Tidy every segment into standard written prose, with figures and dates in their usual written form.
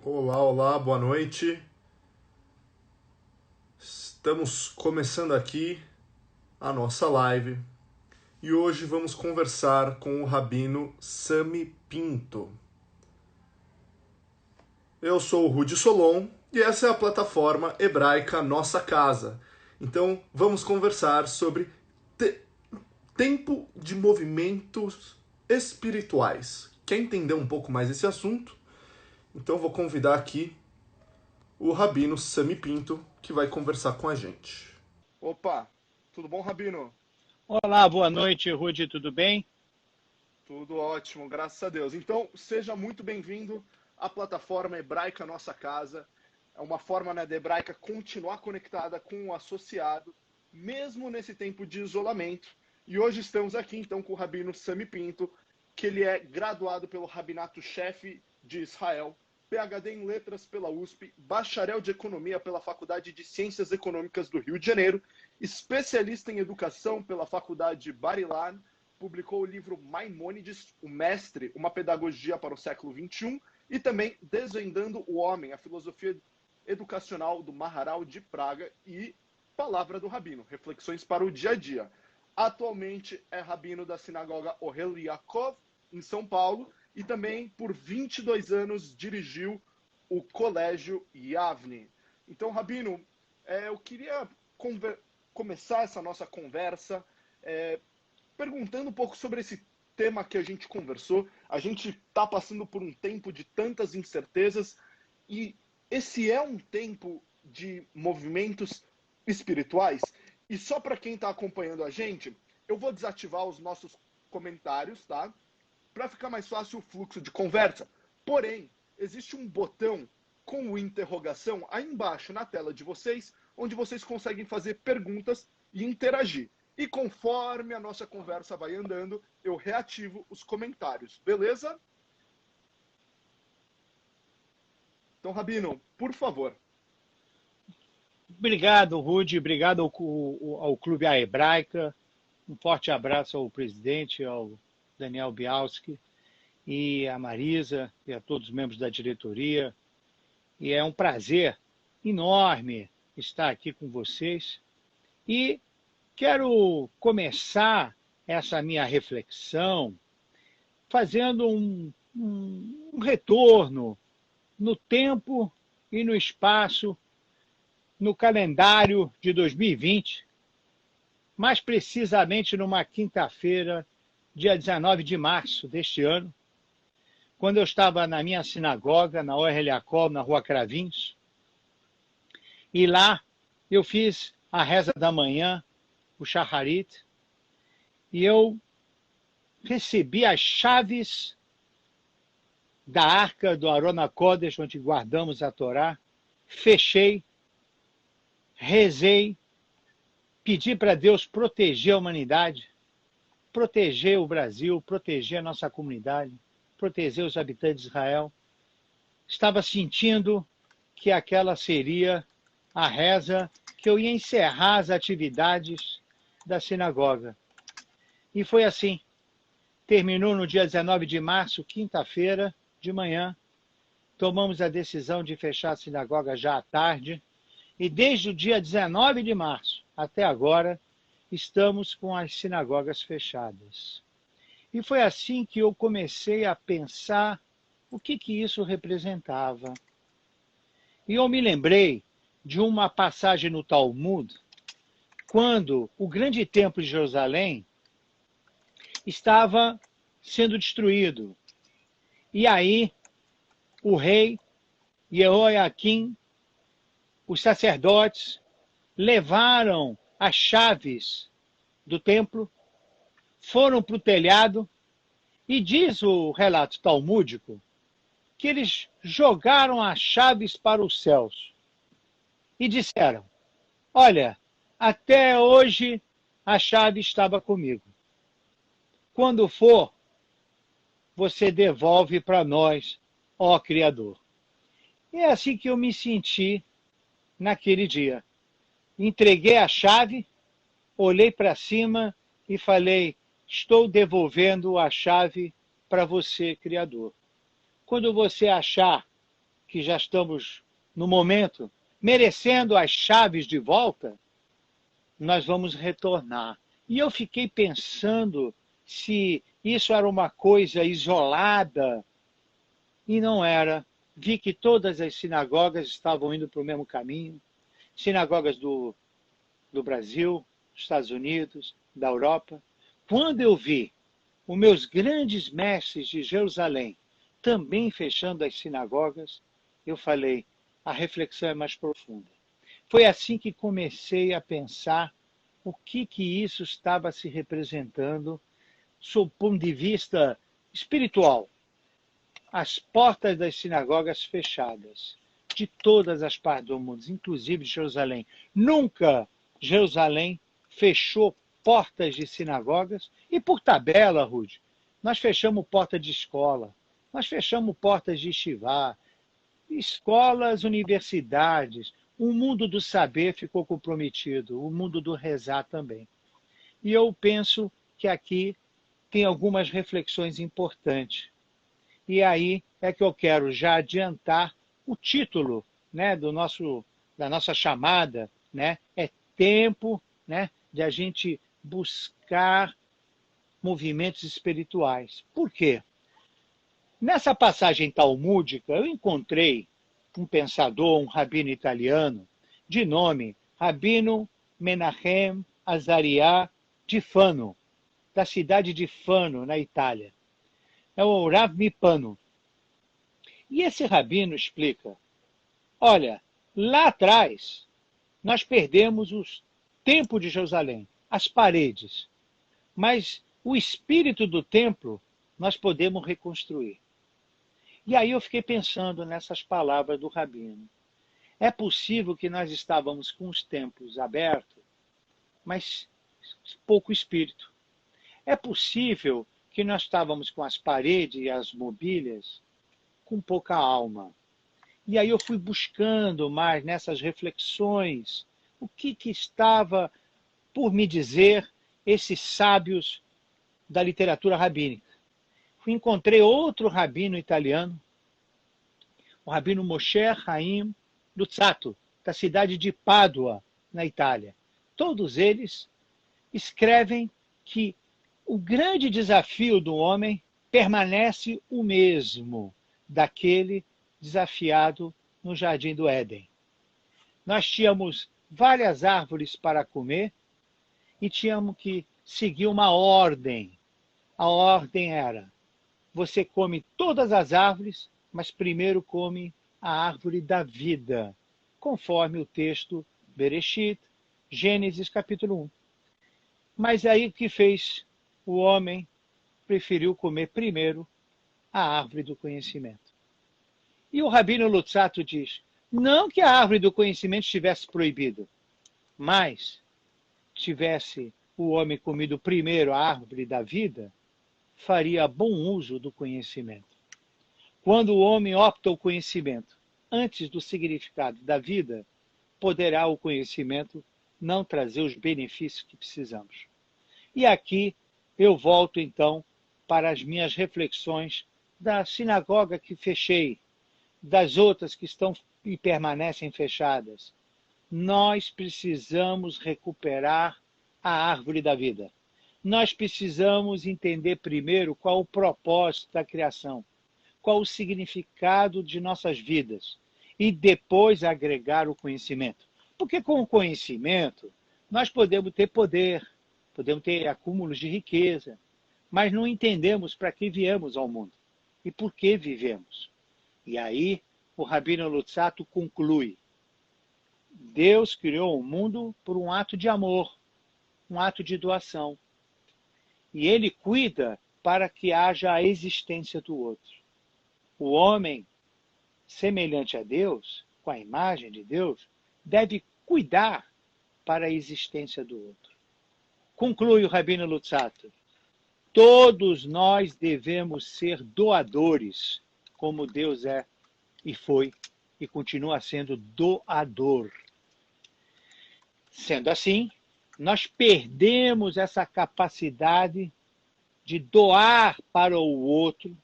Olá, olá, boa noite. Estamos começando aqui a nossa live e hoje vamos conversar com o Rabino Sami Pinto. Eu sou o Rudi Solon e essa é a plataforma hebraica Nossa Casa. Então vamos conversar sobre tempo de movimentos espirituais. Quer entender um pouco mais esse assunto? Então vou convidar aqui o Rabino Sami Pinto, que vai conversar com a gente. Opa, tudo bom, Rabino? Olá, boa noite, Rudi, tudo bem? Tudo ótimo, graças a Deus. Então, seja muito bem-vindo à plataforma Hebraica Nossa Casa. É uma forma, né, da Hebraica continuar conectada com o associado, mesmo nesse tempo de isolamento. E hoje estamos aqui, então, com o Rabino Sami Pinto, que ele é graduado pelo Rabinato-Chefe de Israel, PhD em Letras pela USP, bacharel de Economia pela Faculdade de Ciências Econômicas do Rio de Janeiro, especialista em Educação pela Faculdade Bar-Ilan, publicou o livro Maimônides, o Mestre, uma pedagogia para o século XXI, e também Desvendando o Homem, a filosofia educacional do Maharal de Praga e Palavra do Rabino, reflexões para o dia a dia. Atualmente é rabino da sinagoga Ohel Yaakov, em São Paulo, e também por 22 anos dirigiu o Colégio Yavne. Então, Rabino, eu queria começar essa nossa conversa perguntando um pouco sobre esse tema que a gente conversou. A gente está passando por um tempo de tantas incertezas e esse é um tempo de movimentos espirituais. E só para quem está acompanhando a gente, eu vou desativar os nossos comentários, tá? Para ficar mais fácil o fluxo de conversa. Porém, existe um botão com interrogação aí embaixo na tela de vocês, onde vocês conseguem fazer perguntas e interagir. E conforme a nossa conversa vai andando, eu reativo os comentários, beleza? Então, Rabino, por favor. Obrigado, Rudi, obrigado ao Clube A Hebraica, um forte abraço ao presidente, ao Daniel Bialski, e a Marisa, e a todos os membros da diretoria. E é um prazer enorme estar aqui com vocês. E quero começar essa minha reflexão fazendo um retorno no tempo e no espaço, no calendário de 2020, mais precisamente numa quinta-feira, dia 19 de março deste ano, quando eu estava na minha sinagoga, na Ohel Yaakov, na Rua Cravins, e lá eu fiz a reza da manhã, o Shacharit, e eu recebi as chaves da arca do Aron HaKodesh, onde guardamos a Torá, fechei, rezei, pedi para Deus proteger a humanidade, proteger o Brasil, proteger a nossa comunidade, proteger os habitantes de Israel. Estava sentindo que aquela seria a reza que eu ia encerrar as atividades da sinagoga. E foi assim. Terminou no dia 19 de março, quinta-feira, de manhã. Tomamos a decisão de fechar a sinagoga já à tarde. E desde o dia 19 de março até agora, estamos com as sinagogas fechadas. E foi assim que eu comecei a pensar o que isso representava. E eu me lembrei de uma passagem no Talmud, quando o grande templo de Jerusalém estava sendo destruído. E aí, o rei Jeoiaquim, os sacerdotes, levaram as chaves do templo, foram para o telhado, e diz o relato talmúdico que eles jogaram as chaves para os céus e disseram: olha, até hoje a chave estava comigo. Quando for, você devolve para nós, ó Criador. E é assim que eu me senti naquele dia. Entreguei a chave, olhei para cima e falei: estou devolvendo a chave para você, Criador. Quando você achar que já estamos no momento merecendo as chaves de volta, nós vamos retornar. E eu fiquei pensando se isso era uma coisa isolada, e não era. Vi que todas as sinagogas estavam indo para o mesmo caminho, sinagogas do Brasil, dos Estados Unidos, da Europa. Quando eu vi os meus grandes mestres de Jerusalém também fechando as sinagogas, eu falei, a reflexão é mais profunda. Foi assim que comecei a pensar o que isso estava se representando sob o ponto de vista espiritual. As portas das sinagogas fechadas, de todas as partes do mundo, inclusive de Jerusalém. Nunca Jerusalém fechou portas de sinagogas, e por tabela, Rude, nós fechamos porta de escola, nós fechamos portas de yeshivá, escolas, universidades, o mundo do saber ficou comprometido, o mundo do rezar também. E eu penso que aqui tem algumas reflexões importantes. E aí é que eu quero já adiantar o título, né, da nossa chamada, né, é tempo, né, de a gente buscar movimentos espirituais. Por quê? Nessa passagem talmúdica, eu encontrei um pensador, um rabino italiano, de nome Rabino Menachem Azariah de Fano, da cidade de Fano, na Itália. É o Rav Mipano. E esse rabino explica, olha, lá atrás nós perdemos o templo de Jerusalém, as paredes, mas o espírito do templo nós podemos reconstruir. E aí eu fiquei pensando nessas palavras do rabino. É possível que nós estávamos com os templos abertos, mas pouco espírito. É possível que nós estávamos com as paredes e as mobílias com pouca alma. E aí eu fui buscando mais nessas reflexões o que estava por me dizer esses sábios da literatura rabínica. Encontrei outro rabino italiano, o rabino Moshe Chaim Luzzatto, da cidade de Pádua, na Itália. Todos eles escrevem que o grande desafio do homem permanece o mesmo daquele desafiado no Jardim do Éden. Nós tínhamos várias árvores para comer e tínhamos que seguir uma ordem. A ordem era: você come todas as árvores, mas primeiro come a árvore da vida, conforme o texto Bereshit, Gênesis capítulo 1. Mas aí o que fez? O homem preferiu comer primeiro a árvore do conhecimento. E o Rabino Luzzatto diz, não que a árvore do conhecimento estivesse proibida, mas tivesse o homem comido primeiro a árvore da vida, faria bom uso do conhecimento. Quando o homem opta o conhecimento antes do significado da vida, poderá o conhecimento não trazer os benefícios que precisamos. E aqui eu volto então para as minhas reflexões da sinagoga que fechei, das outras que estão e permanecem fechadas. Nós precisamos recuperar a árvore da vida. Nós precisamos entender primeiro qual o propósito da criação, qual o significado de nossas vidas, e depois agregar o conhecimento. Porque com o conhecimento, nós podemos ter poder, podemos ter acúmulos de riqueza, mas não entendemos para que viemos ao mundo e por que vivemos. E aí, o Rabino Luzzatto conclui, Deus criou o mundo por um ato de amor, um ato de doação. E Ele cuida para que haja a existência do outro. O homem, semelhante a Deus, com a imagem de Deus, deve cuidar para a existência do outro. Conclui o Rabino Luzzatto, todos nós devemos ser doadores, como Deus é e foi e continua sendo doador. Sendo assim, nós perdemos essa capacidade de doar para o outro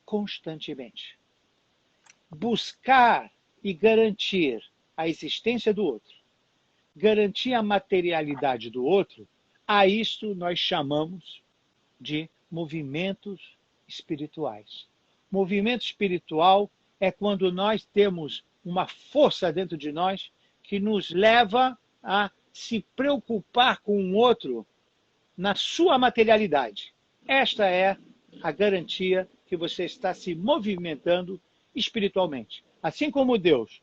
constantemente. buscar e garantir a existência do outro, garantir a materialidade do outro, a isto nós chamamos de movimentos espirituais. Movimento espiritual é quando nós temos uma força dentro de nós que nos leva a se preocupar com o outro na sua materialidade. Esta é a garantia que você está se movimentando espiritualmente. Assim como Deus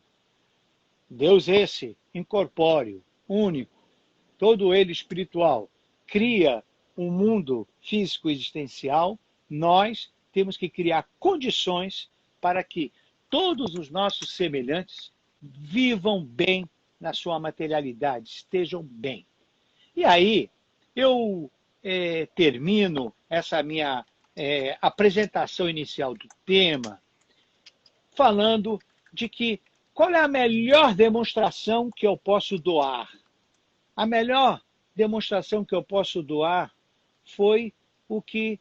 esse, incorpóreo, único, todo ele espiritual, cria um mundo físico existencial, nós temos que criar condições para que todos os nossos semelhantes vivam bem na sua materialidade, estejam bem. E aí, eu termino essa minha apresentação inicial do tema falando de que qual é a melhor demonstração que eu posso doar? A melhor demonstração que eu posso doar foi o que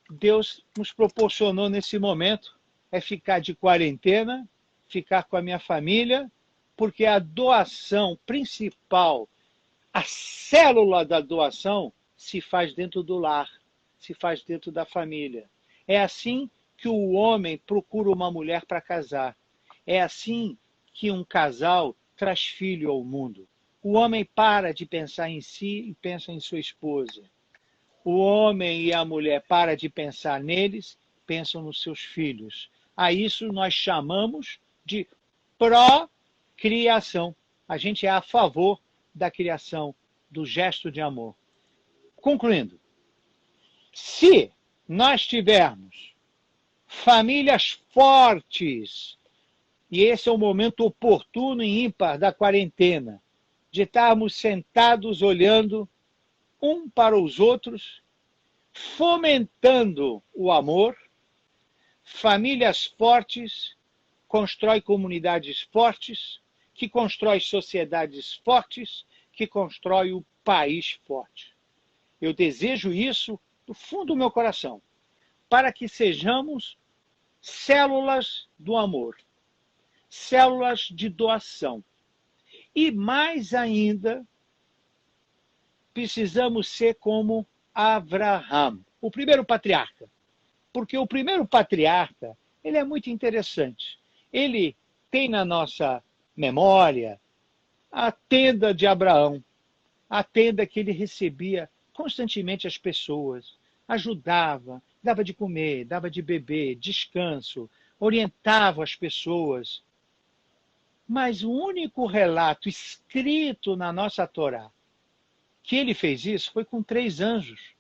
Deus nos proporcionou nesse momento, é ficar de quarentena, ficar com a minha família, porque a doação principal, a célula da doação, se faz dentro do lar, se faz dentro da família. É assim que o homem procura uma mulher para casar. É assim que um casal traz filho ao mundo. O homem para de pensar em si e pensa em sua esposa. O homem e a mulher param de pensar neles, pensam nos seus filhos. A isso nós chamamos de procriação. A gente é a favor da criação, do gesto de amor. Concluindo, se nós tivermos famílias fortes, e esse é o momento oportuno e ímpar da quarentena, de estarmos sentados olhando um para os outros, fomentando o amor, famílias fortes constrói comunidades fortes, que constrói sociedades fortes, que constrói o país forte. Eu desejo isso do fundo do meu coração, para que sejamos células do amor, células de doação. E mais ainda, precisamos ser como Abraão, o primeiro patriarca. Porque o primeiro patriarca, ele é muito interessante. Ele tem na nossa memória a tenda de Abraão, a tenda que ele recebia constantemente as pessoas, ajudava, dava de comer, dava de beber, descanso, orientava as pessoas. Mas o único relato escrito na nossa Torá que ele fez isso foi com 3 anjos.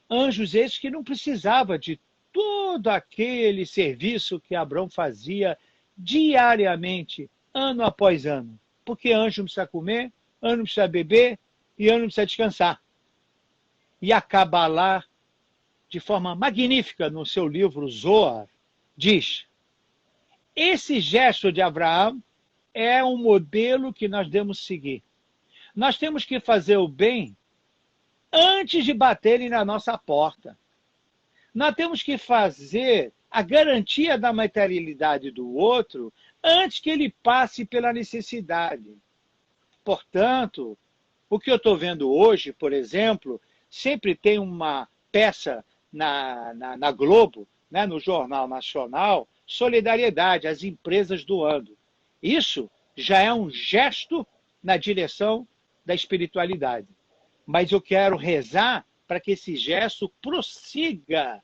Anjos esses que não precisavam de todo aquele serviço que Abraão fazia diariamente, ano após ano. Porque anjo não precisa comer, anjo não precisa beber e anjo não precisa descansar. E a Kabbalah, de forma magnífica no seu livro Zohar, diz: esse gesto de Abraão é um modelo que nós devemos seguir. Nós temos que fazer o bem antes de baterem na nossa porta. Nós temos que fazer a garantia da materialidade do outro antes que ele passe pela necessidade. Portanto, o que eu estou vendo hoje, por exemplo, sempre tem uma peça na Globo, né, no Jornal Nacional, solidariedade, as empresas doando. Isso já é um gesto na direção da espiritualidade. Mas eu quero rezar para que esse gesto prossiga,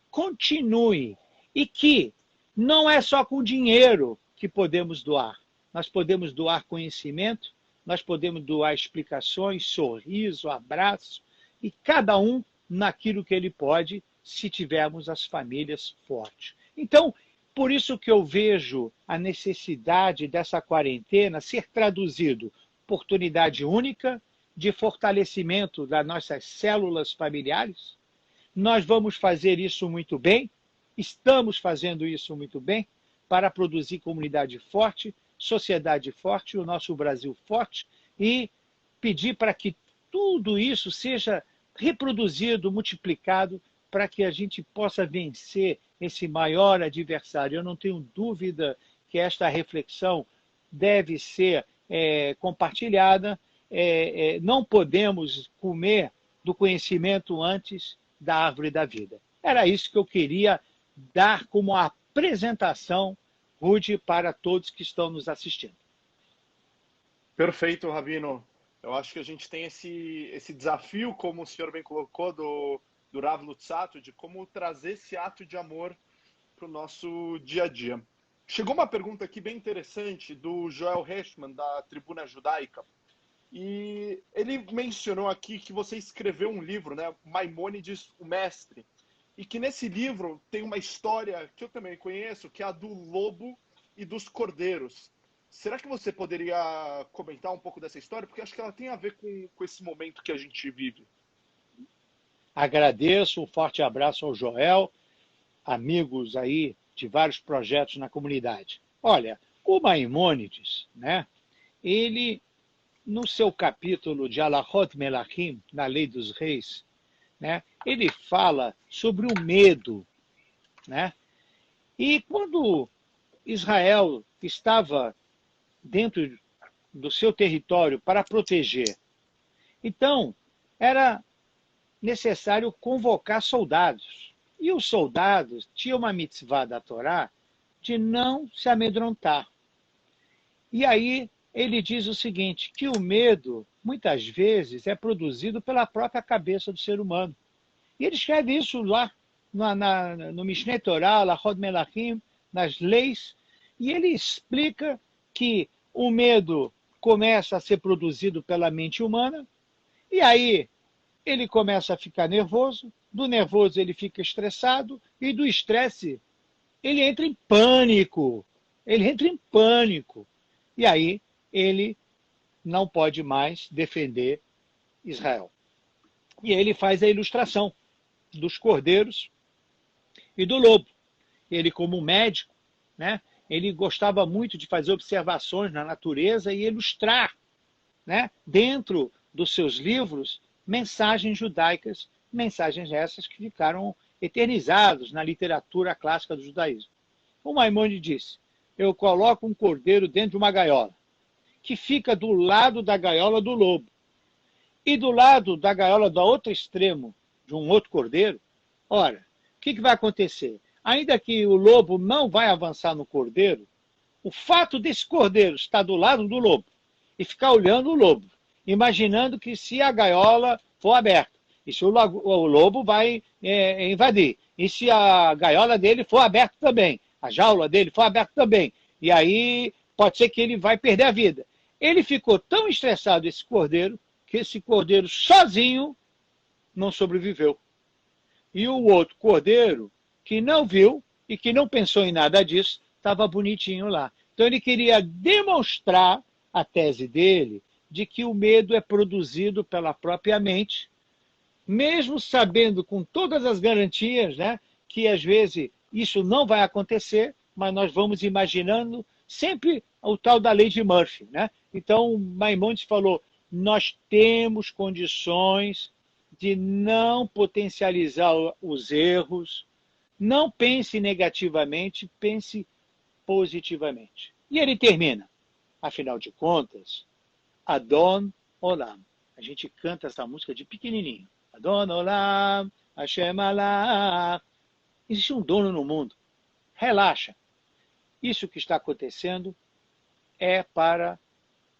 continue, e que não é só com dinheiro que podemos doar. Nós podemos doar conhecimento, nós podemos doar explicações, sorriso, abraço, e cada um naquilo que ele pode, se tivermos as famílias fortes. Então, por isso que eu vejo a necessidade dessa quarentena ser traduzido oportunidade única de fortalecimento das nossas células familiares. Nós vamos fazer isso muito bem, estamos fazendo isso muito bem, para produzir comunidade forte, sociedade forte, o nosso Brasil forte, e pedir para que tudo isso seja reproduzido, multiplicado para que a gente possa vencer esse maior adversário. Eu não tenho dúvida que esta reflexão deve ser compartilhada. Não podemos comer do conhecimento antes da árvore da vida. Era isso que eu queria dar como apresentação, Rudy, para todos que estão nos assistindo. Perfeito, Rabino. Eu acho que a gente tem esse desafio, como o senhor bem colocou, do Rav Lutzato, de como trazer esse ato de amor para o nosso dia a dia. Chegou uma pergunta aqui bem interessante do Joel Heschman, da Tribuna Judaica. E ele mencionou aqui que você escreveu um livro, né, Maimônides, o Mestre, e que nesse livro tem uma história que eu também conheço, que é a do lobo e dos cordeiros. Será que você poderia comentar um pouco dessa história? Porque acho que ela tem a ver com esse momento que a gente vive. Agradeço, um forte abraço ao Joel, amigos aí de vários projetos na comunidade. Olha, o Maimônides, né, ele, no seu capítulo de Alachot Melachim, na Lei dos Reis, né, ele fala sobre o medo, né? E quando Israel estava dentro do seu território para proteger, então era necessário convocar soldados. E os soldados tinham uma mitzvah da Torá de não se amedrontar. E aí ele diz o seguinte, que o medo, muitas vezes, é produzido pela própria cabeça do ser humano. E ele escreve isso lá no Mishneh Torah, Alachot Melachim, nas leis, e ele explica que o medo começa a ser produzido pela mente humana, e aí ele começa a ficar nervoso, do nervoso ele fica estressado, e do estresse ele entra em pânico. Ele entra em pânico. E aí ele não pode mais defender Israel. E ele faz a ilustração dos cordeiros e do lobo. Ele, como médico, né, ele gostava muito de fazer observações na natureza e ilustrar, né, dentro dos seus livros, mensagens judaicas, mensagens essas que ficaram eternizadas na literatura clássica do judaísmo. O Maimônides disse, eu coloco um cordeiro dentro de uma gaiola, que fica do lado da gaiola do lobo. E do lado da gaiola do outro extremo, de um outro cordeiro, ora, o que vai acontecer? Ainda que o lobo não vai avançar no cordeiro, o fato desse cordeiro estar do lado do lobo e ficar olhando o lobo, imaginando que se a gaiola for aberta, e se o lobo vai invadir, e se a gaiola dele for aberta também, a jaula dele for aberta também, e aí pode ser que ele vai perder a vida. Ele ficou tão estressado, esse cordeiro, que esse cordeiro sozinho não sobreviveu. E o outro cordeiro, que não viu e que não pensou em nada disso, estava bonitinho lá. Então ele queria demonstrar a tese dele de que o medo é produzido pela própria mente, mesmo sabendo com todas as garantias, né, que às vezes isso não vai acontecer, mas nós vamos imaginando sempre o tal da lei de Murphy, né? Então Maimônides falou, nós temos condições de não potencializar os erros, não pense negativamente, pense positivamente. E ele termina, afinal de contas, Adon Olam. A gente canta essa música de pequenininho. Adon Olam, Hashem Allah. Existe um dono no mundo. Relaxa. Isso que está acontecendo é para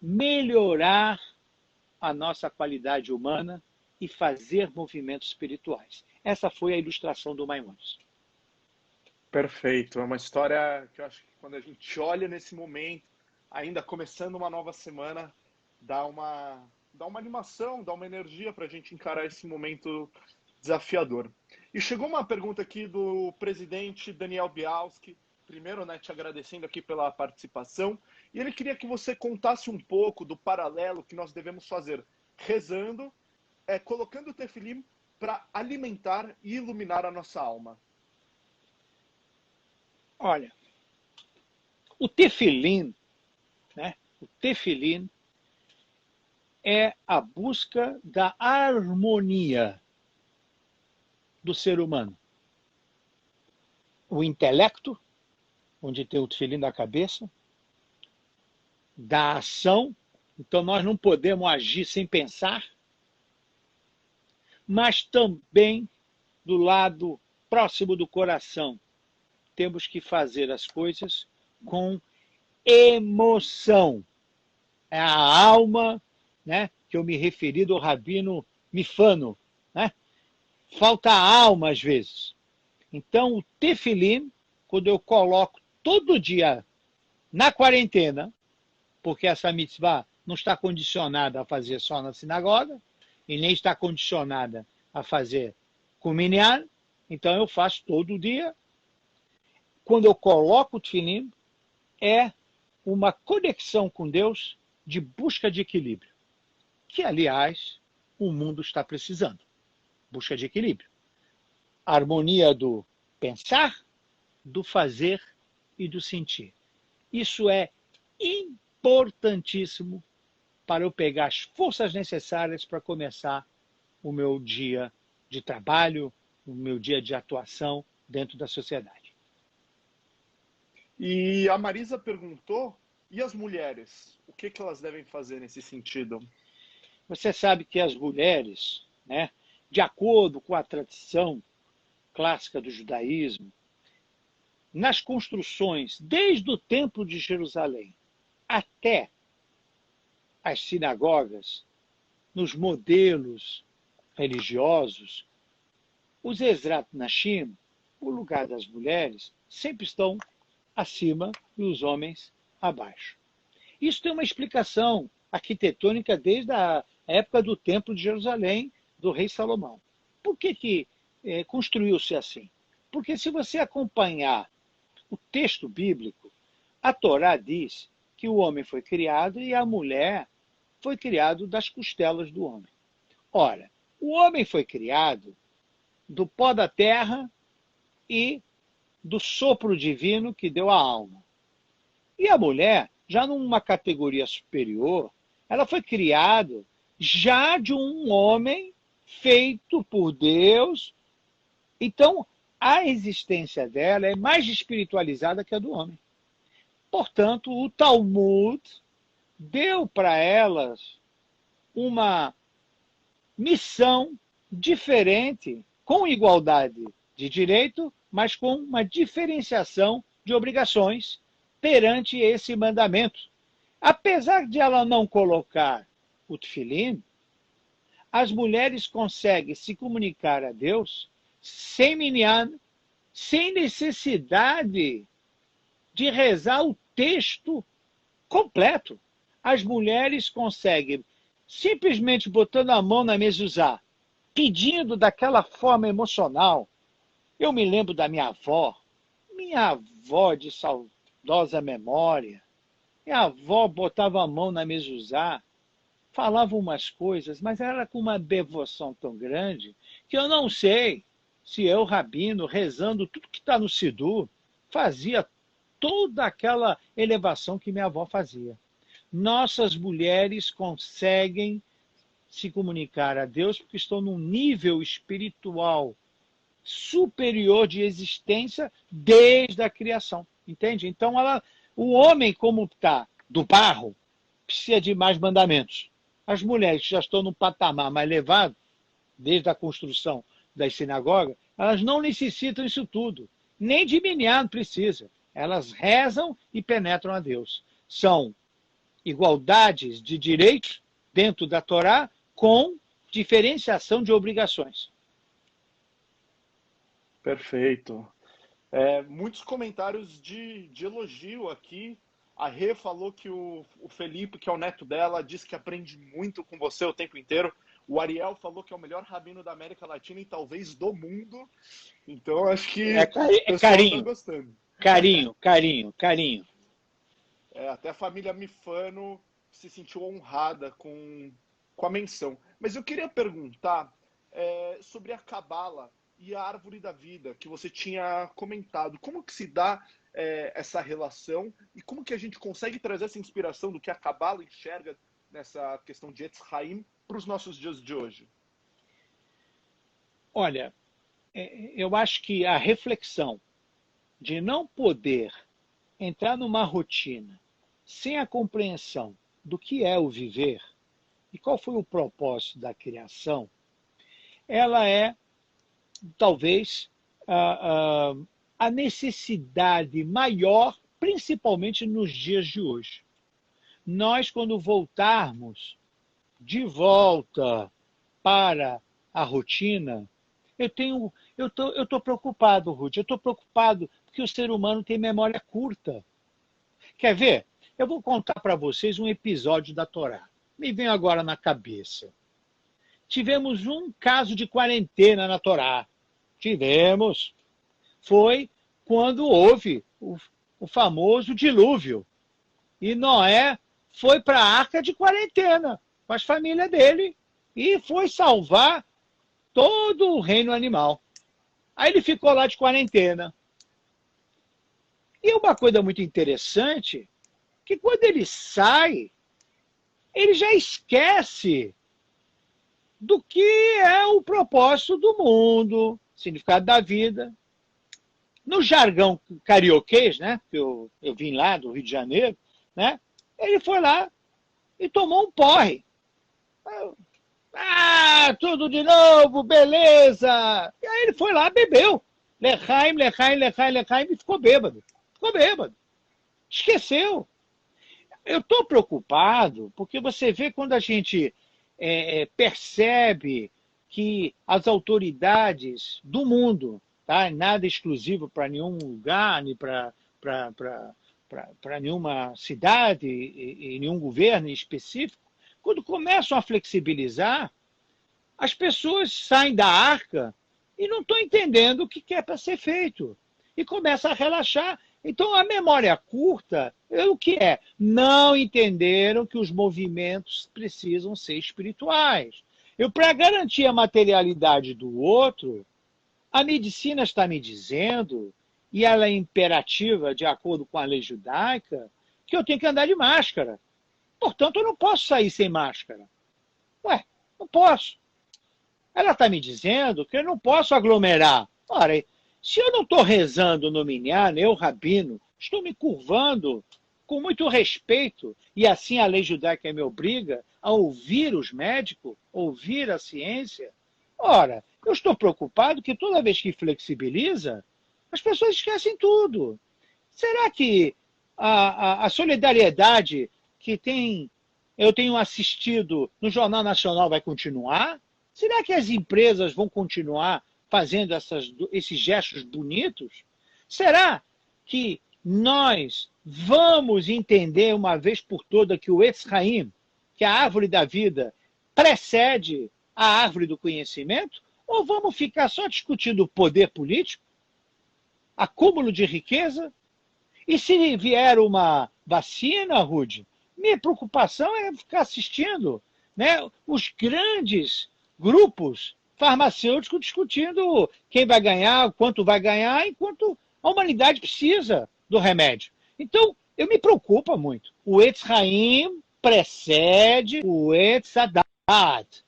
melhorar a nossa qualidade humana e fazer movimentos espirituais. Essa foi a ilustração do Maimônides. Perfeito. É uma história que eu acho que quando a gente olha nesse momento, ainda começando uma nova semana, dá uma animação, dá uma energia para a gente encarar esse momento desafiador. E chegou uma pergunta aqui do presidente Daniel Bialski, primeiro, né, te agradecendo aqui pela participação, e ele queria que você contasse um pouco do paralelo que nós devemos fazer rezando, colocando o tefilim para alimentar e iluminar a nossa alma. Olha, o tefilim, né, o tefilim é a busca da harmonia do ser humano? O intelecto, onde tem o tefilim da cabeça, da ação, então nós não podemos agir sem pensar, mas também do lado próximo do coração. Temos que fazer as coisas com emoção. É a alma, né, que eu me referi do Rabino Mifano. Né? Falta alma às vezes. Então, o tefilim, quando eu coloco todo dia na quarentena, porque essa mitzvah não está condicionada a fazer só na sinagoga, e nem está condicionada a fazer com minyan, então eu faço todo dia. Quando eu coloco o tefilim, é uma conexão com Deus de busca de equilíbrio, que, aliás, o mundo está precisando. Busca de equilíbrio. A harmonia do pensar, do fazer e do sentir. Isso é importantíssimo para eu pegar as forças necessárias para começar o meu dia de trabalho, o meu dia de atuação dentro da sociedade. E a Marisa perguntou, e as mulheres? O que elas devem fazer nesse sentido? Você sabe que as mulheres, né, de acordo com a tradição clássica do judaísmo, nas construções, desde o Templo de Jerusalém até as sinagogas, nos modelos religiosos, os Ezrat Nashim, o lugar das mulheres, sempre estão acima e os homens abaixo. Isso tem uma explicação arquitetônica desde a época do Templo de Jerusalém, do rei Salomão. Por que construiu-se assim? Porque se você acompanhar o texto bíblico, a Torá diz que o homem foi criado e a mulher foi criado das costelas do homem. Ora, o homem foi criado do pó da terra e do sopro divino que deu a alma. E a mulher, já numa categoria superior, ela foi criada já de um homem feito por Deus. Então, a existência dela é mais espiritualizada que a do homem. Portanto, o Talmud deu para elas uma missão diferente, com igualdade de direito, mas com uma diferenciação de obrigações perante esse mandamento. Apesar de ela não colocar o tefilim, as mulheres conseguem se comunicar a Deus sem minyan, sem necessidade de rezar o texto completo. As mulheres conseguem, simplesmente botando a mão na mezuzá, pedindo daquela forma emocional. Eu me lembro da minha avó de saudosa memória. Minha avó botava a mão na mezuzá, falava umas coisas, mas era com uma devoção tão grande que eu não sei se eu, rabino, rezando tudo que está no Sidur, fazia toda aquela elevação que minha avó fazia. Nossas mulheres conseguem se comunicar a Deus porque estão num nível espiritual superior de existência desde a criação. Entende? Então, o homem, como está do barro, precisa de mais mandamentos. As mulheres que já estão num patamar mais elevado, desde a construção das sinagogas, elas não necessitam isso tudo. Nem de minyan precisa. Elas rezam e penetram a Deus. São igualdades de direitos dentro da Torá com diferenciação de obrigações. Perfeito. Muitos comentários de elogio aqui. A Rê falou que o Felipe, que é o neto dela, disse que aprende muito com você o tempo inteiro. O Ariel falou que é o melhor rabino da América Latina e talvez do mundo. Então, acho que o pessoal carinho, está gostando. Carinho. Até a família Mifano se sentiu honrada com a menção. Mas eu queria perguntar sobre a Cabala e a Árvore da Vida, que você tinha comentado. Como que se dá essa relação e como que a gente consegue trazer essa inspiração do que a Cabala enxerga nessa questão de Etz Haim para os nossos dias de hoje? Olha, eu acho que a reflexão de não poder entrar numa rotina sem a compreensão do que é o viver e qual foi o propósito da criação, ela é talvez a necessidade maior, principalmente nos dias de hoje. Nós, quando voltarmos de volta para a rotina, eu tô preocupado, Ruth, eu estou preocupado porque o ser humano tem memória curta. Quer ver? Eu vou contar para vocês um episódio da Torá. Me vem agora na cabeça. Tivemos um caso de quarentena na Torá. Tivemos. Foi quando houve o famoso dilúvio. E Noé foi para a arca de quarentena com as famílias dele e foi salvar todo o reino animal. Aí ele ficou lá de quarentena. E uma coisa muito interessante, que quando ele sai, ele já esquece do que é o propósito do mundo, significado da vida. No jargão carioquês, né, que eu vim lá do Rio de Janeiro, né, ele foi lá e tomou um porre. Ah, tudo de novo, beleza! E aí ele foi lá, bebeu. Lechaim, lechaim, lechaim, lechaim, e ficou bêbado. Ficou bêbado. Esqueceu. Eu estou preocupado porque você vê quando a gente percebe que as autoridades do mundo, tá? Nada exclusivo para nenhum lugar, nem para nenhuma cidade e nenhum governo em específico, quando começam a flexibilizar, as pessoas saem da arca e não estão entendendo o que é para ser feito. E começam a relaxar. Então, a memória curta é o que é? Não entenderam que os movimentos precisam ser espirituais. Eu, para garantir a materialidade do outro, a medicina está me dizendo, e ela é imperativa de acordo com a lei judaica, que eu tenho que andar de máscara. Portanto, eu não posso sair sem máscara. Ué, não posso. Ela está me dizendo que eu não posso aglomerar. Ora, se eu não estou rezando no minyan, eu, rabino, estou me curvando com muito respeito, e assim a lei judaica me obriga a ouvir os médicos, ouvir a ciência. Ora, eu estou preocupado que toda vez que flexibiliza, as pessoas esquecem tudo. Será que a solidariedade que eu tenho assistido no Jornal Nacional vai continuar? Será que as empresas vão continuar fazendo esses gestos bonitos? Será que nós vamos entender uma vez por toda que o Etz Haim, que é a árvore da vida, precede a árvore do conhecimento? Ou vamos ficar só discutindo o poder político, acúmulo de riqueza? E se vier uma vacina, Rude, minha preocupação é ficar assistindo, né, os grandes grupos farmacêuticos discutindo quem vai ganhar, quanto vai ganhar, enquanto a humanidade precisa do remédio. Então, eu me preocupa muito. O Etz Haim precede o Etz Adat.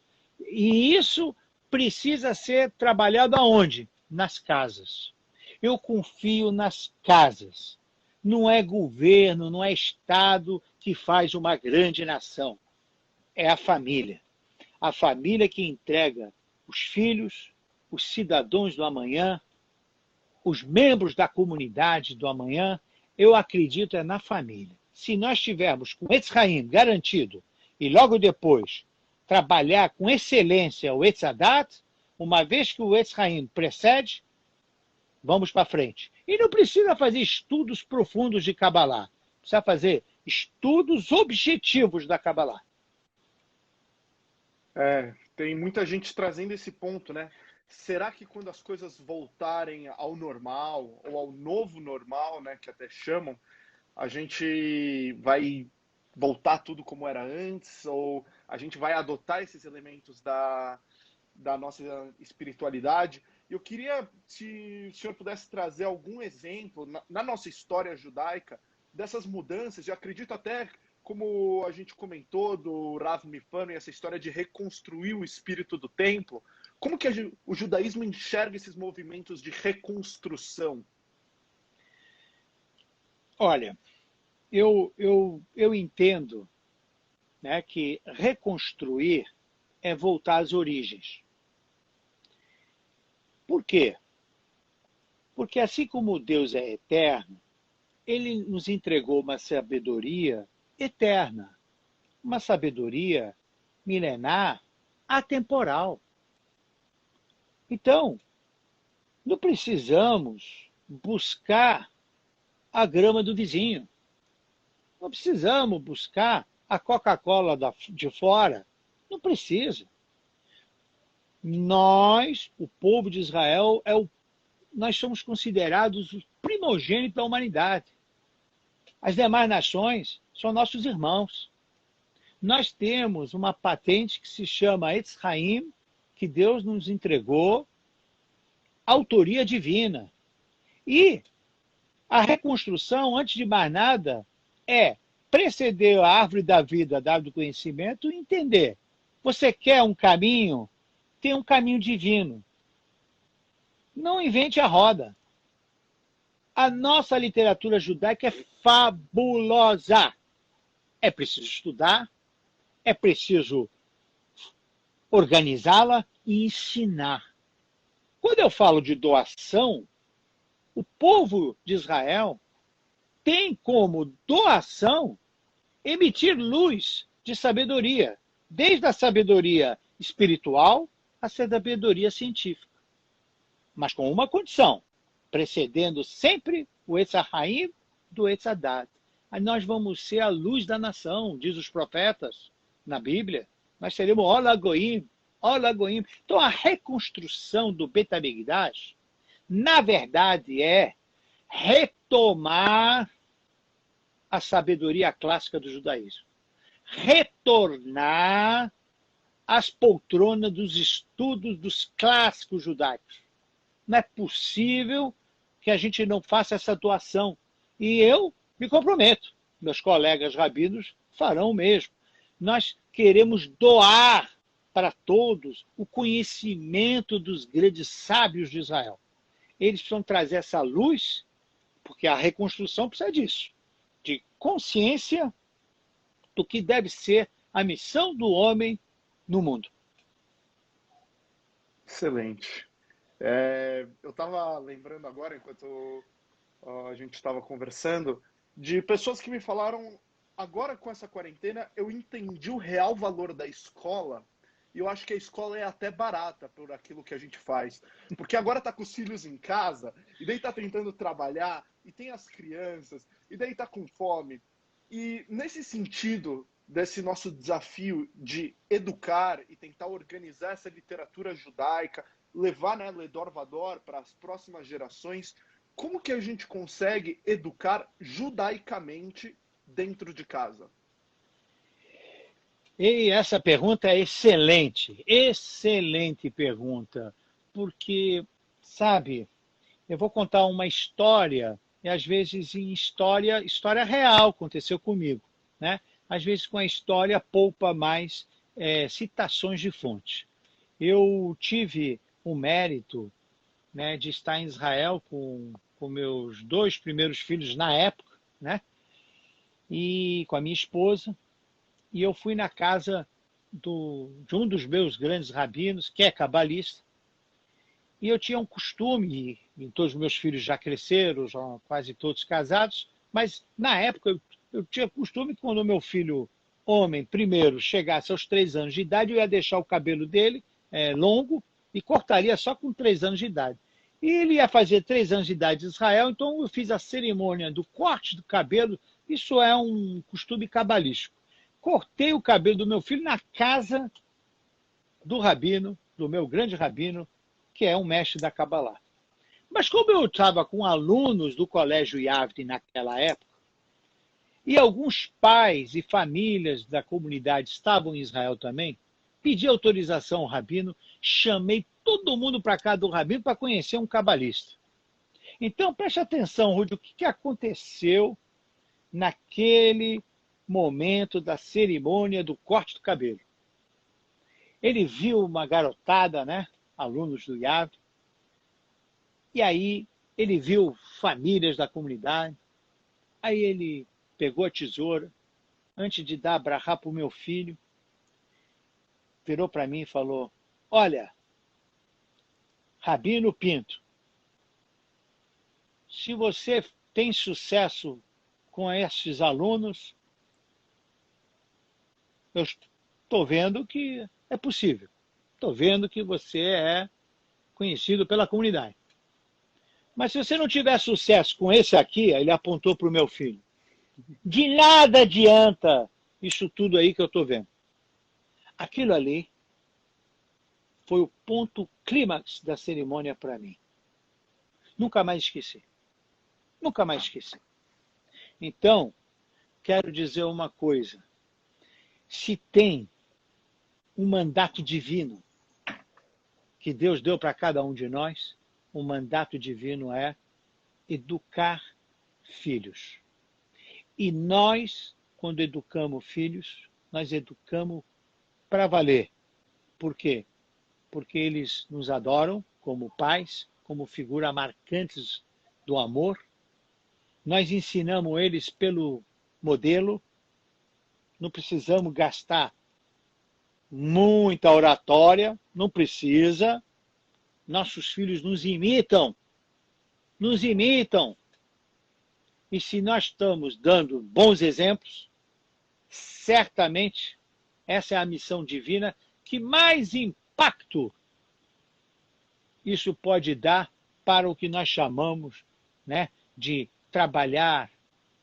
E isso precisa ser trabalhado aonde? Nas casas. Eu confio nas casas. Não é governo, não é Estado que faz uma grande nação. É a família. A família que entrega os filhos, os cidadãos do amanhã, os membros da comunidade do amanhã, eu acredito é na família. Se nós tivermos com Etz Haim garantido e logo depois trabalhar com excelência o Etz Adat, uma vez que o Etz Haim precede, vamos para frente. E não precisa fazer estudos profundos de Kabbalah. Precisa fazer estudos objetivos da Kabbalah. Tem muita gente trazendo esse ponto, né? Será que quando as coisas voltarem ao normal, ou ao novo normal, né, que até chamam, a gente vai voltar tudo como era antes, ou a gente vai adotar esses elementos da nossa espiritualidade? Eu queria, se o senhor pudesse trazer algum exemplo na nossa história judaica dessas mudanças, eu acredito até, como a gente comentou do Rav Mifano e essa história de reconstruir o espírito do templo, Como que o judaísmo enxerga esses movimentos de reconstrução? Olha, eu entendo, né, que reconstruir é voltar às origens. Por quê? Porque assim como Deus é eterno, ele nos entregou uma sabedoria eterna, uma sabedoria milenar, atemporal. Então, não precisamos buscar a grama do vizinho. Não precisamos buscar a Coca-Cola de fora. Não precisa. Nós, o povo de Israel, nós somos considerados os primogênitos da humanidade. As demais nações são nossos irmãos. Nós temos uma patente que se chama Etz Haim, que Deus nos entregou, autoria divina. E a reconstrução, antes de mais nada, é preceder a árvore da vida, da árvore do conhecimento, e entender. Você quer um caminho? Tem um caminho divino. Não invente a roda. A nossa literatura judaica é fabulosa. É preciso estudar, é preciso organizá-la e ensinar. Quando eu falo de doação, o povo de Israel tem como doação emitir luz de sabedoria, desde a sabedoria espiritual à sabedoria científica. Mas com uma condição, precedendo sempre o Etz Haim do Etz Hadat. Aí nós vamos ser a luz da nação, diz os profetas na Bíblia. Nós seremos Ola Goim, Ola Goim. Então a reconstrução do Bet HaMikdash, na verdade, é retomar a sabedoria clássica do judaísmo. Retornar às poltronas dos estudos dos clássicos judaicos. Não é possível que a gente não faça essa doação. E eu me comprometo. Meus colegas rabinos farão o mesmo. Nós queremos doar para todos o conhecimento dos grandes sábios de Israel. Eles precisam trazer essa luz, porque a reconstrução precisa disso, de consciência do que deve ser a missão do homem no mundo. Excelente. Eu estava lembrando agora, enquanto a gente estava conversando, de pessoas que me falaram, agora com essa quarentena, eu entendi o real valor da escola, e eu acho que a escola é até barata por aquilo que a gente faz. Porque agora está com os filhos em casa, e daí está tentando trabalhar, e tem as crianças, e daí está com fome. E nesse sentido, desse nosso desafio de educar e tentar organizar essa literatura judaica, levar, né, Ledor Vador para as próximas gerações, como que a gente consegue educar judaicamente dentro de casa? E essa pergunta é excelente, excelente pergunta, porque, sabe, eu vou contar uma história, e às vezes em história real aconteceu comigo, né? Às vezes com a história poupa mais citações de fonte. Eu tive o mérito, né, de estar em Israel com meus 2 primeiros filhos na época, né, e com a minha esposa, e eu fui na casa de um dos meus grandes rabinos, que é cabalista, e eu tinha um costume, e todos os meus filhos já cresceram, já quase todos casados, mas na época eu tinha costume que quando o meu filho homem primeiro chegasse aos 3 anos de idade, eu ia deixar o cabelo dele longo e cortaria só com 3 anos de idade. E ele ia fazer 3 anos de idade em Israel, então eu fiz a cerimônia do corte do cabelo. Isso é um costume cabalístico. Cortei o cabelo do meu filho na casa do rabino, do meu grande rabino, que é um mestre da Kabbalah. Mas como eu estava com alunos do Colégio Yavne naquela época, e alguns pais e famílias da comunidade estavam em Israel também, pedi autorização ao rabino, chamei todo mundo para cá do rabino para conhecer um cabalista. Então, preste atenção, Rúdio, o que aconteceu naquele momento da cerimônia do corte do cabelo. Ele viu uma garotada, né, alunos do IAV. E aí ele viu famílias da comunidade. Aí ele pegou a tesoura, antes de dar brahá para o meu filho, virou para mim e falou: olha, Rabino Pinto, se você tem sucesso com esses alunos, eu estou vendo que é possível. Estou vendo que você é conhecido pela comunidade. Mas se você não tiver sucesso com esse aqui, aí ele apontou para o meu filho, de nada adianta isso tudo aí que eu estou vendo. Aquilo ali foi o ponto clímax da cerimônia para mim. Nunca mais esqueci. Nunca mais esqueci. Então, quero dizer uma coisa. Se tem um mandato divino que Deus deu para cada um de nós, o mandato divino é educar filhos. E nós, quando educamos filhos, nós educamos para valer. Por quê? Porque eles nos adoram como pais, como figuras marcantes do amor. Nós ensinamos eles pelo modelo. Não precisamos gastar muita oratória, não precisa. Nossos filhos nos imitam. Nos imitam. E se nós estamos dando bons exemplos, certamente essa é a missão divina que mais impacto isso pode dar para o que nós chamamos, né, de trabalhar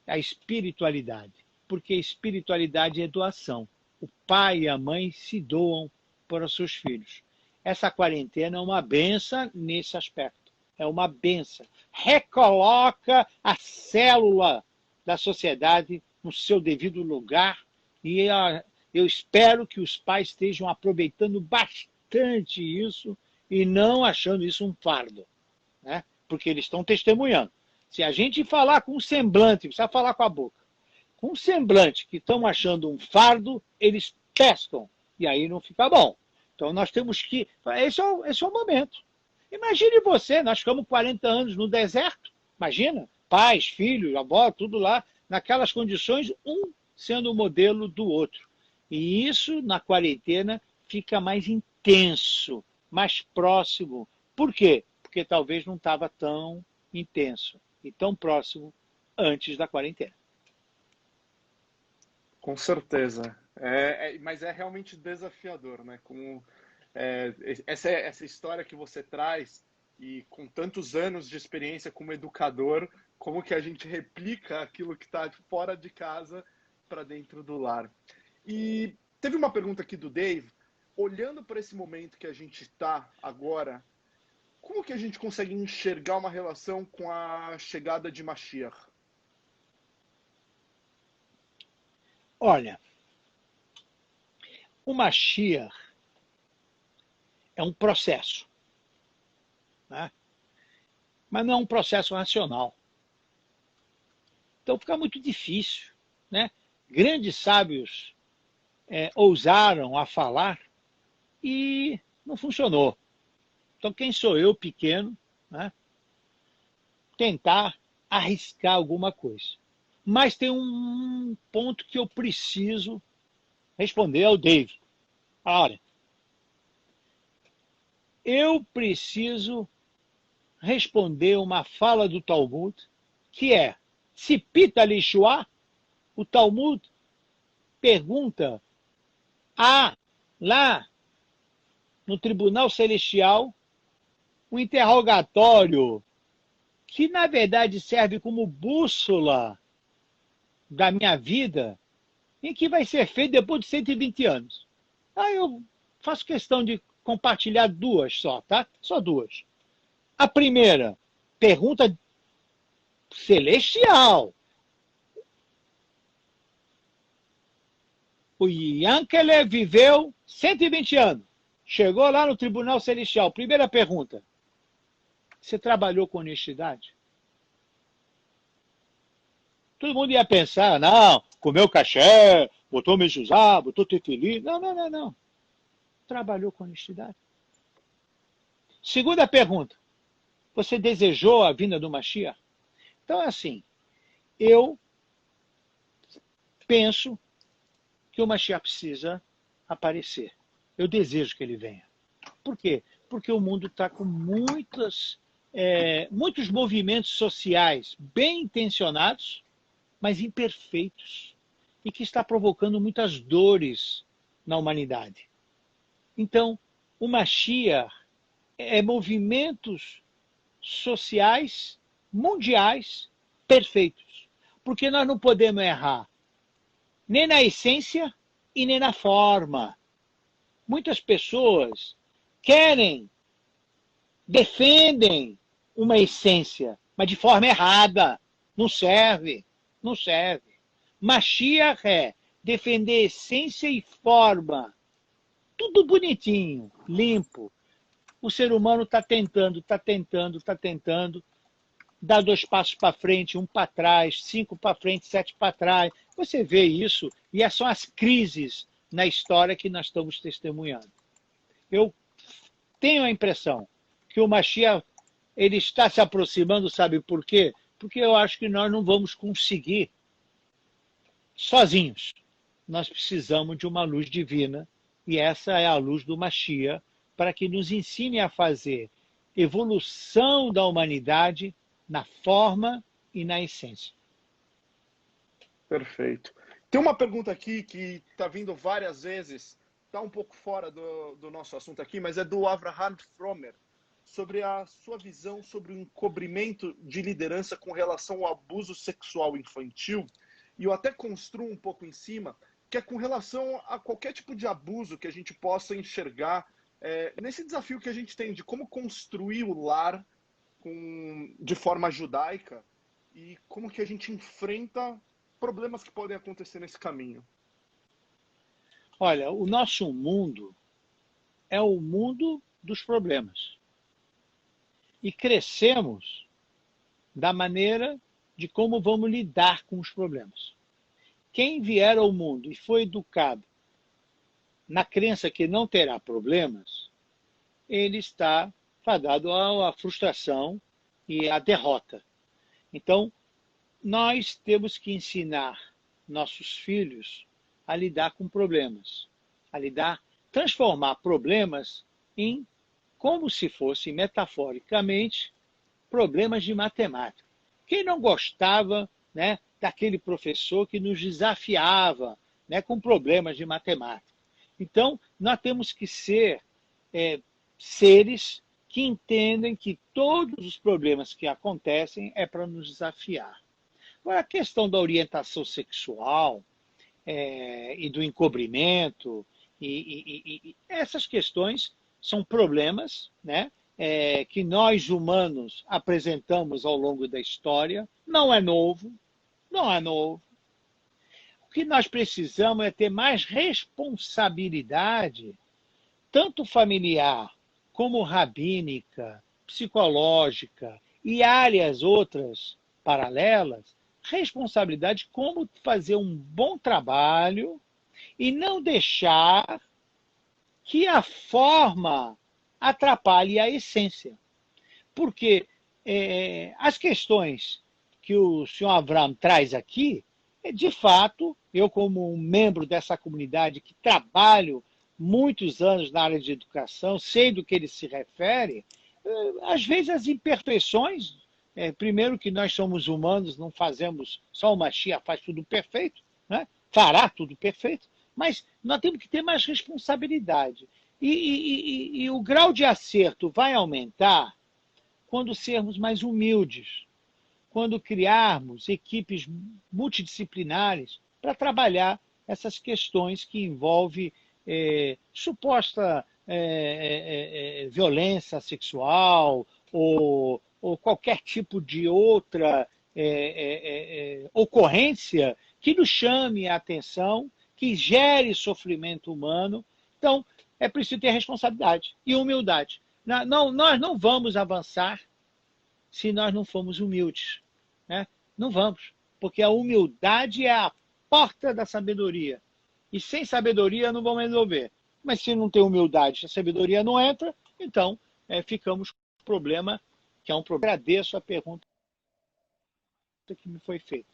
a espiritualidade. Porque espiritualidade é doação. O pai e a mãe se doam para os seus filhos. Essa quarentena é uma benção nesse aspecto. É uma benção. Recoloca a célula da sociedade no seu devido lugar e eu espero que os pais estejam aproveitando bastante isso e não achando isso um fardo, né? Porque eles estão testemunhando. Se a gente falar com um semblante, precisa falar com a boca, com um semblante que estão achando um fardo, eles pescam e aí não fica bom. Então nós temos que... Esse é o momento. Imagine você, nós ficamos 40 anos no deserto, imagina, pais, filhos, avó, tudo lá, naquelas condições, um sendo o modelo do outro. E isso, na quarentena, fica mais intenso, mais próximo. Por quê? Porque talvez não estava tão intenso e tão próximo antes da quarentena. Com certeza. Mas é realmente desafiador, né? Como... essa história que você traz e com tantos anos de experiência como educador, como que a gente replica aquilo que está fora de casa para dentro do lar. E teve uma pergunta aqui do Dave, olhando para esse momento que a gente está agora, como que a gente consegue enxergar uma relação com a chegada de Mashiach? Olha, o Mashiach é um processo, né? Mas não é um processo racional. Então fica muito difícil, né? Grandes sábios ousaram a falar e não funcionou. Então quem sou eu, pequeno, né? Tentar arriscar alguma coisa. Mas tem um ponto que eu preciso responder ao Dave. Olha, eu preciso responder uma fala do Talmud, que é, se pita lixuá, o Talmud pergunta lá no Tribunal Celestial, um interrogatório que, na verdade, serve como bússola da minha vida, em que vai ser feito depois de 120 anos. Aí eu faço questão de compartilhar duas só, tá? Só duas. A primeira, pergunta celestial. O Yankele viveu 120 anos. Chegou lá no Tribunal Celestial. Primeira pergunta. Você trabalhou com honestidade? Todo mundo ia pensar, não, comeu caché, botou mejuzá, botou tefilim. Não. Trabalhou com honestidade. Segunda pergunta, você desejou a vinda do Mashiach? Então, assim, eu penso que o Mashiach precisa aparecer. Eu desejo que ele venha. Por quê? Porque o mundo está com muitos movimentos sociais bem intencionados, mas imperfeitos, e que está provocando muitas dores na humanidade. Então, o Mashiach é movimentos sociais, mundiais, perfeitos. Porque nós não podemos errar nem na essência e nem na forma. Muitas pessoas querem, defendem uma essência, mas de forma errada. Não serve, não serve. Mashiach é defender essência e forma. Tudo bonitinho, limpo. O ser humano está tentando, dá 2 passos para frente, 1 para trás, 5 para frente, 7 para trás. Você vê isso, e são as crises na história que nós estamos testemunhando. Eu tenho a impressão que o Mashiach ele está se aproximando, sabe por quê? Porque eu acho que nós não vamos conseguir sozinhos. Nós precisamos de uma luz divina, e essa é a luz do Mashiach, para que nos ensine a fazer evolução da humanidade na forma e na essência. Perfeito. Tem uma pergunta aqui que está vindo várias vezes, está um pouco fora do nosso assunto aqui, mas é do Avraham Fromer, sobre a sua visão sobre o encobrimento de liderança com relação ao abuso sexual infantil. E eu até construo um pouco em cima, que é com relação a qualquer tipo de abuso que a gente possa enxergar nesse desafio que a gente tem de como construir o lar de forma judaica e como que a gente enfrenta problemas que podem acontecer nesse caminho. Olha, o nosso mundo é o mundo dos problemas. E crescemos da maneira de como vamos lidar com os problemas. Quem vier ao mundo e foi educado na crença que não terá problemas, ele está fadado à frustração e à derrota. Então, nós temos que ensinar nossos filhos a lidar com problemas, transformar problemas em, como se fosse metaforicamente, problemas de matemática. Quem não gostava, né, daquele professor que nos desafiava, né, com problemas de matemática? Então, nós temos que ser seres que entendem que todos os problemas que acontecem é para nos desafiar. Agora, a questão da orientação sexual e do encobrimento, e essas questões são problemas, né, que nós humanos apresentamos ao longo da história. Não é novo, não é novo. O que nós precisamos é ter mais responsabilidade, tanto familiar como rabínica, psicológica e áreas outras paralelas, responsabilidade como fazer um bom trabalho e não deixar que a forma atrapalhe a essência. Porque as questões que o senhor Avram traz aqui, de fato, eu como um membro dessa comunidade que trabalho muitos anos na área de educação, sei do que ele se refere, às vezes as imperfeições, primeiro que nós somos humanos, não fazemos, só o Mashiach faz tudo perfeito, né? Fará tudo perfeito, mas nós temos que ter mais responsabilidade. E o grau de acerto vai aumentar quando sermos mais humildes, quando criarmos equipes multidisciplinares para trabalhar essas questões que envolvem suposta violência sexual ou qualquer tipo de outra ocorrência que nos chame a atenção, que gere sofrimento humano. Então, é preciso ter responsabilidade e humildade. Nós não vamos avançar se nós não formos humildes, né? Não vamos, porque a humildade é a porta da sabedoria. E sem sabedoria não vamos resolver. Mas se não tem humildade, a sabedoria não entra, então ficamos com um problema, que é um problema. Agradeço a pergunta que me foi feita.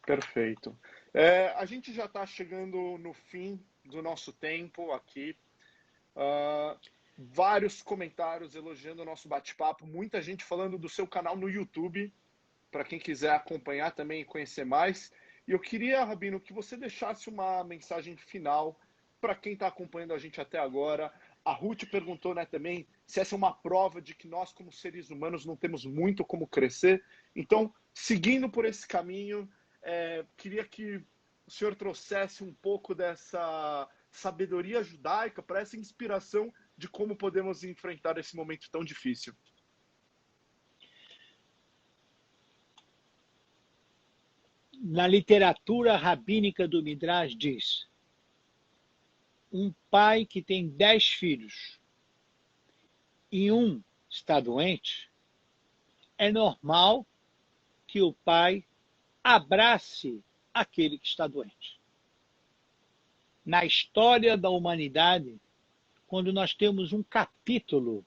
Perfeito. A gente já está chegando no fim do nosso tempo aqui. Vários comentários elogiando o nosso bate-papo, muita gente falando do seu canal no YouTube, para quem quiser acompanhar também e conhecer mais. E eu queria, Rabino, que você deixasse uma mensagem final para quem está acompanhando a gente até agora. A Ruth perguntou, né, também se essa é uma prova de que nós, como seres humanos, não temos muito como crescer. Então, seguindo por esse caminho, queria que o senhor trouxesse um pouco dessa sabedoria judaica para essa inspiração de como podemos enfrentar esse momento tão difícil. Na literatura rabínica do Midrash diz: um pai que tem 10 filhos e um está doente, é normal que o pai abrace aquele que está doente. Na história da humanidade, quando nós temos um capítulo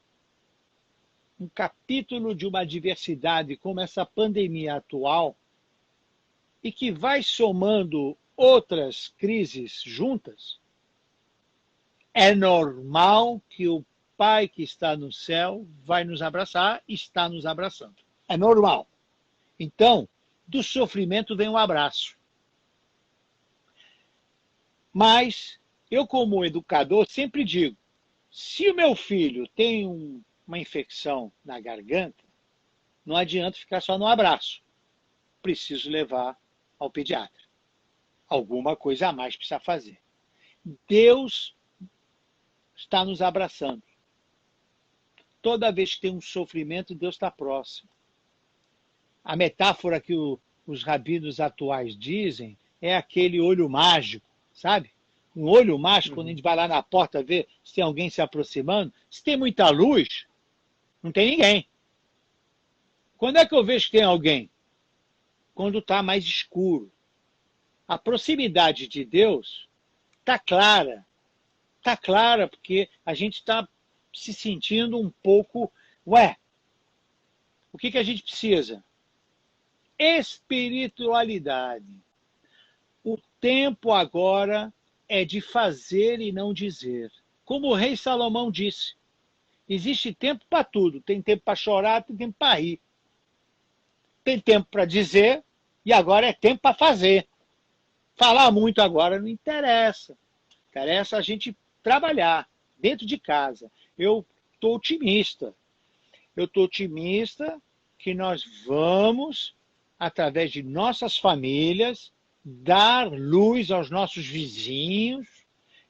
de uma diversidade como essa pandemia atual, e que vai somando outras crises juntas, é normal que o Pai que está no céu vai nos abraçar, está nos abraçando. É normal. Então, do sofrimento vem um abraço. Mas eu, como educador, sempre digo, se o meu filho tem uma infecção na garganta, não adianta ficar só no abraço. Preciso levar ao pediatra. Alguma coisa a mais precisa fazer. Deus está nos abraçando. Toda vez que tem um sofrimento, Deus está próximo. A metáfora que os rabinos atuais dizem é aquele olho mágico, sabe? Um olho mágico, quando a gente vai lá na porta ver se tem alguém se aproximando, se tem muita luz, não tem ninguém. Quando é que eu vejo que tem alguém? Quando está mais escuro. A proximidade de Deus está clara. Está clara porque a gente está se sentindo um pouco... o que a gente precisa? Espiritualidade. O tempo agora é de fazer e não dizer. Como o rei Salomão disse, existe tempo para tudo. Tem tempo para chorar, tem tempo para rir. Tem tempo para dizer e agora é tempo para fazer. Falar muito agora não interessa. Interessa a gente trabalhar dentro de casa. Eu estou otimista. Eu estou otimista que nós vamos, através de nossas famílias, dar luz aos nossos vizinhos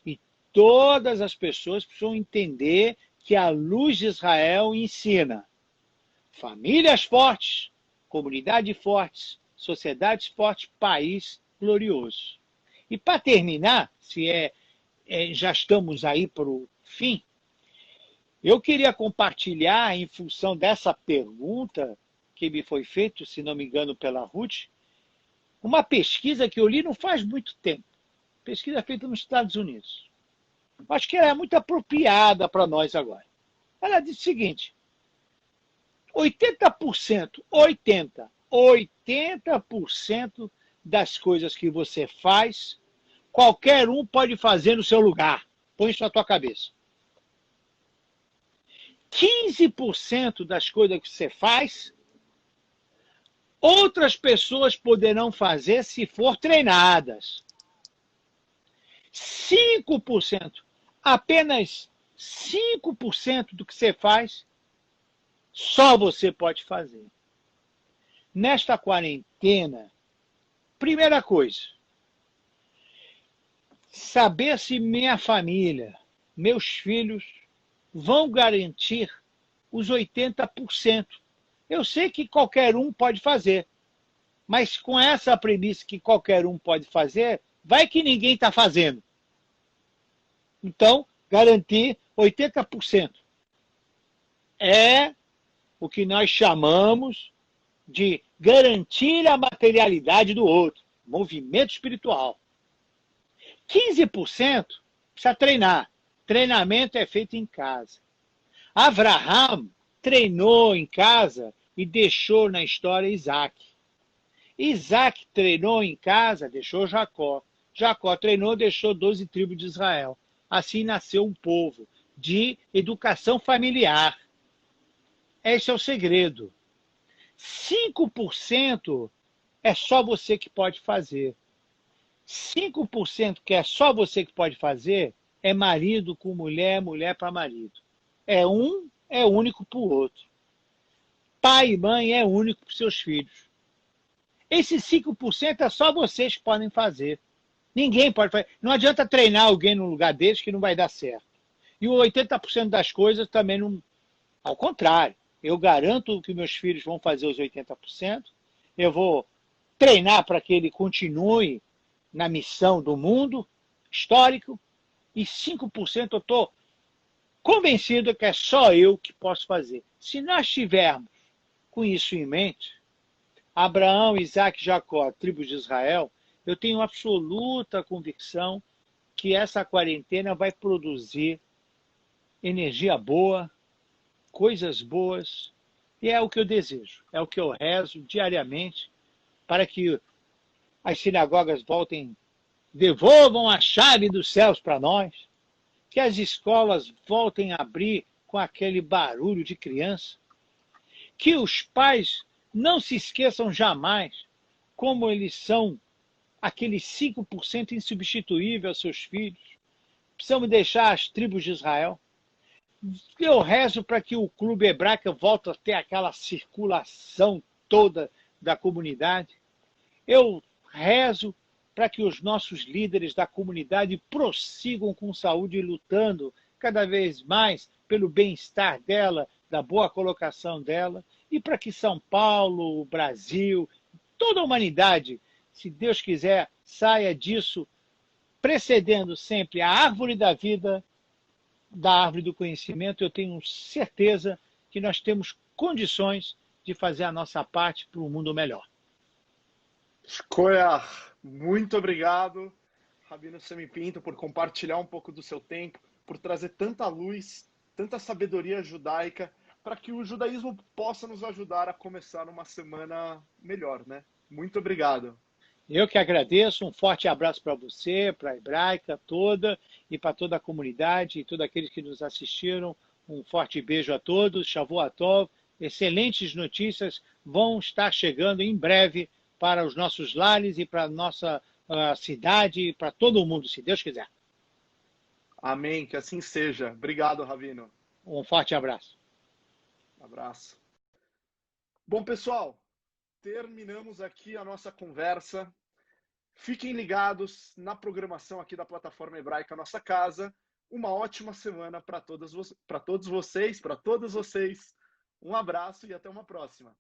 e todas as pessoas precisam entender que a luz de Israel ensina famílias fortes, comunidades fortes, sociedades fortes, país glorioso. E para terminar, se já estamos aí para o fim, eu queria compartilhar, em função dessa pergunta que me foi feita, se não me engano, pela Ruth, uma pesquisa que eu li não faz muito tempo. Pesquisa feita nos Estados Unidos. Acho que ela é muito apropriada para nós agora. Ela diz o seguinte: 80% das coisas que você faz, qualquer um pode fazer no seu lugar. Põe isso na tua cabeça. 15% das coisas que você faz, outras pessoas poderão fazer se for treinadas. 5%, apenas 5% do que você faz, só você pode fazer. Nesta quarentena, primeira coisa, saber se minha família, meus filhos, vão garantir os 80%. Eu sei que qualquer um pode fazer, mas com essa premissa que qualquer um pode fazer, vai que ninguém está fazendo. Então, garantir 80%. É o que nós chamamos de garantir a materialidade do outro, movimento espiritual. 15% precisa treinar. Treinamento é feito em casa. Abraham treinou em casa e deixou na história Isaac. Isaac treinou em casa, deixou Jacó. Jacó treinou, deixou 12 tribos de Israel. Assim nasceu um povo de educação familiar. Esse é o segredo. 5% é só você que pode fazer. 5% que é só você que pode fazer é marido com mulher, mulher para marido. É único para o outro. Pai e mãe é único para os seus filhos. Esses 5% é só vocês que podem fazer. Ninguém pode fazer. Não adianta treinar alguém no lugar deles que não vai dar certo. E o 80% das coisas também não. Ao contrário, eu garanto que meus filhos vão fazer os 80%. Eu vou treinar para que ele continue na missão do mundo histórico. E 5% eu estou convencido que é só eu que posso fazer. Se nós tivermos com isso em mente, Abraão, Isaac, Jacó, tribos de Israel, eu tenho absoluta convicção que essa quarentena vai produzir energia boa, coisas boas, e é o que eu desejo, é o que eu rezo diariamente para que as sinagogas voltem, devolvam a chave dos céus para nós, que as escolas voltem a abrir com aquele barulho de criança, que os pais não se esqueçam jamais como eles são aqueles 5% insubstituíveis aos seus filhos. Precisamos deixar as tribos de Israel. Eu rezo para que o Clube Hebraica volte a ter aquela circulação toda da comunidade. Eu rezo para que os nossos líderes da comunidade prossigam com saúde, lutando cada vez mais pelo bem-estar dela, da boa colocação dela, e para que São Paulo, o Brasil, toda a humanidade, se Deus quiser, saia disso, precedendo sempre a árvore da vida da árvore do conhecimento. Eu tenho certeza que nós temos condições de fazer a nossa parte para um mundo melhor. Shkoyach, muito obrigado, Rabino Sami Pinto, por compartilhar um pouco do seu tempo, por trazer tanta luz, tanta sabedoria judaica, para que o judaísmo possa nos ajudar a começar uma semana melhor, né? Muito obrigado. Eu que agradeço, um forte abraço para você, para a Hebraica toda e para toda a comunidade e todos aqueles que nos assistiram. Um forte beijo a todos, Shavua Tov. Excelentes notícias vão estar chegando em breve para os nossos lares e para a nossa cidade e para todo o mundo, se Deus quiser. Amém, que assim seja. Obrigado, Rabino. Um forte abraço. Abraço. Bom, pessoal, terminamos aqui a nossa conversa. Fiquem ligados na programação aqui da plataforma Hebraica Nossa Casa. Uma ótima semana para todos vocês, para todas vocês. Um abraço e até uma próxima.